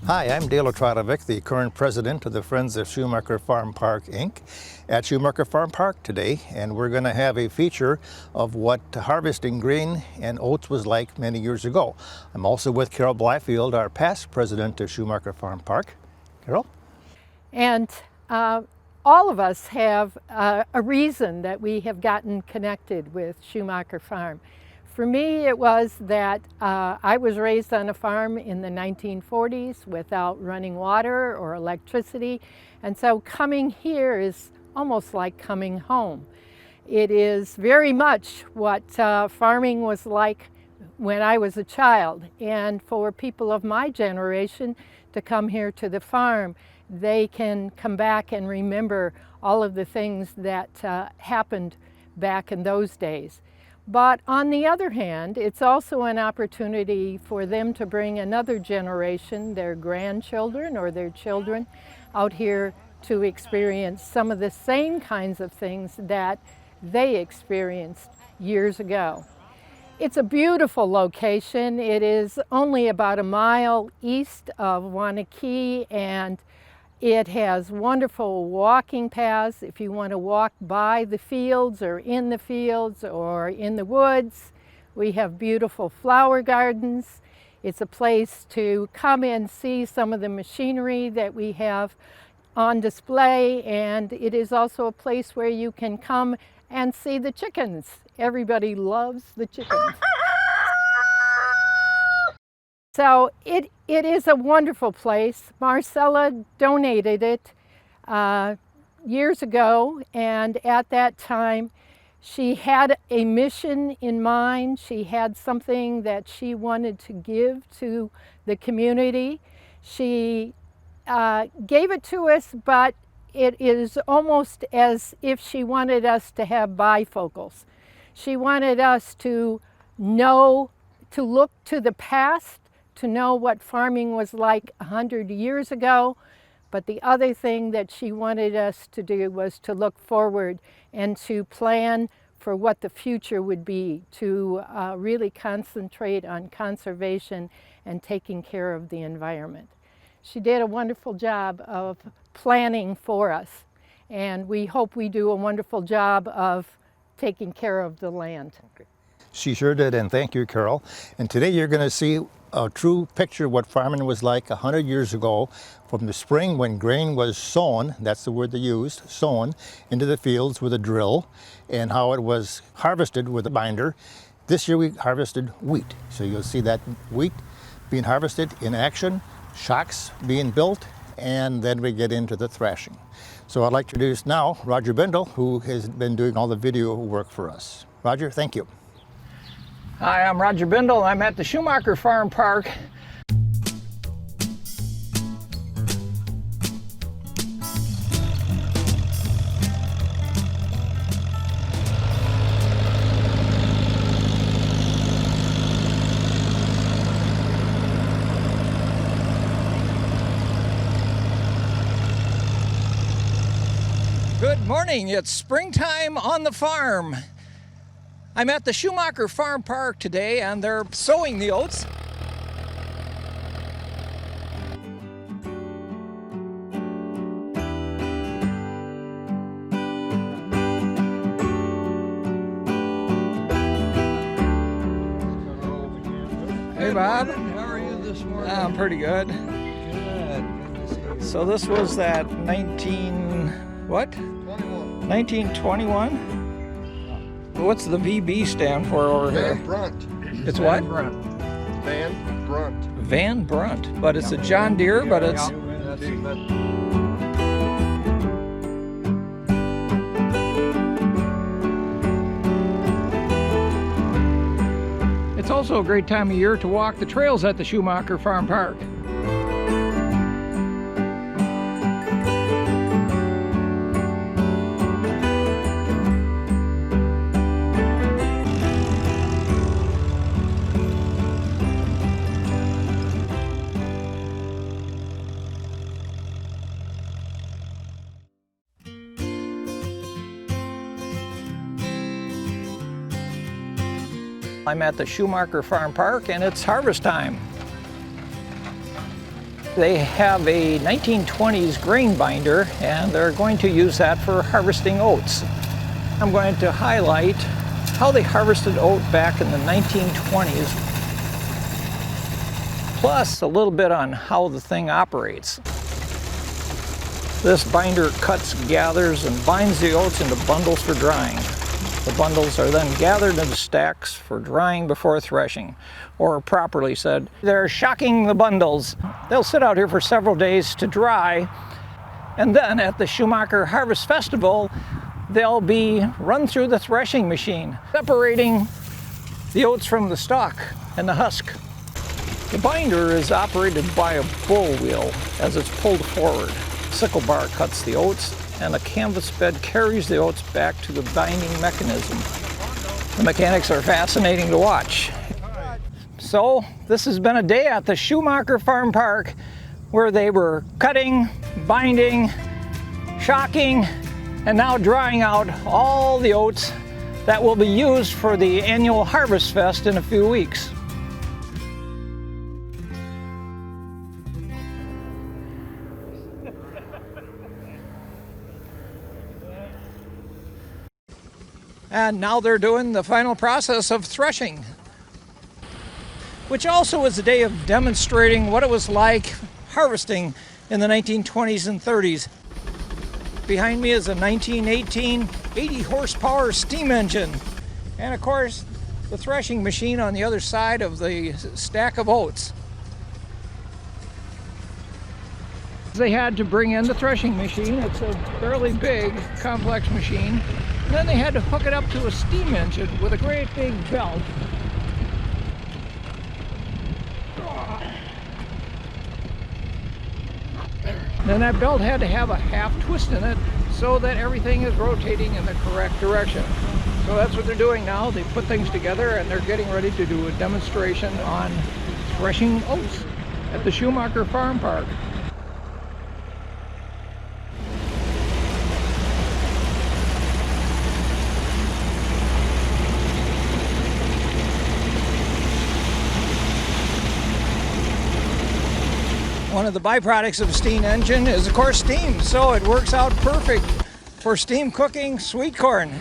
Hi, I'm Dale Otradovic, the current president of the Friends of Schumacher Farm Park, Inc. at Schumacher Farm Park today, and we're going to have a feature of what harvesting grain and oats was like many years ago. I'm also with Carol Blyfield, our past president of Schumacher Farm Park. Carol? And all of us have a reason that we have gotten connected with Schumacher Farm. For me, it was that I was raised on a farm in the 1940s without running water or electricity, and so coming here is almost like coming home. It is very much what farming was like when I was a child, and for people of my generation to come here to the farm, they can come back and remember all of the things that happened back in those days. But on the other hand, it's also an opportunity for them to bring another generation, their grandchildren or their children, out here to experience some of the same kinds of things that they experienced years ago. It's a beautiful location. It is only about a mile east of Waunakee, and it has wonderful walking paths if you want to walk by the fields or in the woods. We have beautiful flower gardens. It's a place to come and see some of the machinery that we have on display, and it is also a place where you can come and see the chickens. Everybody loves the chickens. So it is a wonderful place. Marcella donated it years ago, and at that time she had a mission in mind. She had something that she wanted to give to the community. She gave it to us, but it is almost as if she wanted us to have bifocals. She wanted us to know, to look to the past, to know what farming was like 100 years ago, but the other thing that she wanted us to do was to look forward and to plan for what the future would be, to really concentrate on conservation and taking care of the environment. She did a wonderful job of planning for us, and we hope we do a wonderful job of taking care of the land. Okay. She sure did, and thank you, Carol. And today you're going to see a true picture of what farming was like 100 years ago, from the spring when grain was sown, that's the word they used, sown, into the fields with a drill, and how it was harvested with a binder. This year we harvested wheat. So you'll see that wheat being harvested in action, shocks being built, and then we get into the thrashing. So I'd like to introduce now Roger Bindle, who has been doing all the video work for us. Roger, thank you. Hi, I'm Roger Bindle. I'm at the Schumacher Farm Park. Good morning. It's springtime on the farm. I'm at the Schumacher Farm Park today, and they're sowing the oats. Hey, Bob. How are you this morning? I'm pretty good. Good. Good to see you. So this was that 1921? What's the VB stand for over here? Van Brunt. It's what? Van Brunt. Van Brunt. Van Brunt, but it's a John Deere, but it's... It's also a great time of year to walk the trails at the Schumacher Farm Park. I'm at the Schumacher Farm Park, and it's harvest time. They have a 1920s grain binder, and they're going to use that for harvesting oats. I'm going to highlight how they harvested oat back in the 1920s, plus a little bit on how the thing operates. This binder cuts, gathers, and binds the oats into bundles for drying. The bundles are then gathered into stacks for drying before threshing, or properly said, they're shocking the bundles. They'll sit out here for several days to dry, and then at the Schumacher Harvest Festival, they'll be run through the threshing machine, separating the oats from the stalk and the husk. The binder is operated by a bull wheel as it's pulled forward. Sickle bar cuts the oats, and a canvas bed carries the oats back to the binding mechanism. The mechanics are fascinating to watch. So this has been a day at the Schumacher Farm Park where they were cutting, binding, shocking, and now drying out all the oats that will be used for the annual Harvest Fest in a few weeks. And now they're doing the final process of threshing, which also was a day of demonstrating what it was like harvesting in the 1920s and 30s. Behind me is a 1918 80 horsepower steam engine, and of course the threshing machine on the other side of the stack of oats. They had to bring in the threshing machine. It's a fairly big, complex machine. And then they had to hook it up to a steam engine with a great big belt. Then that belt had to have a half twist in it so that everything is rotating in the correct direction. So that's what they're doing now. They put things together and they're getting ready to do a demonstration on threshing oats at the Schumacher Farm Park. One of the byproducts of a steam engine is, of course, steam, so it works out perfect for steam cooking sweet corn.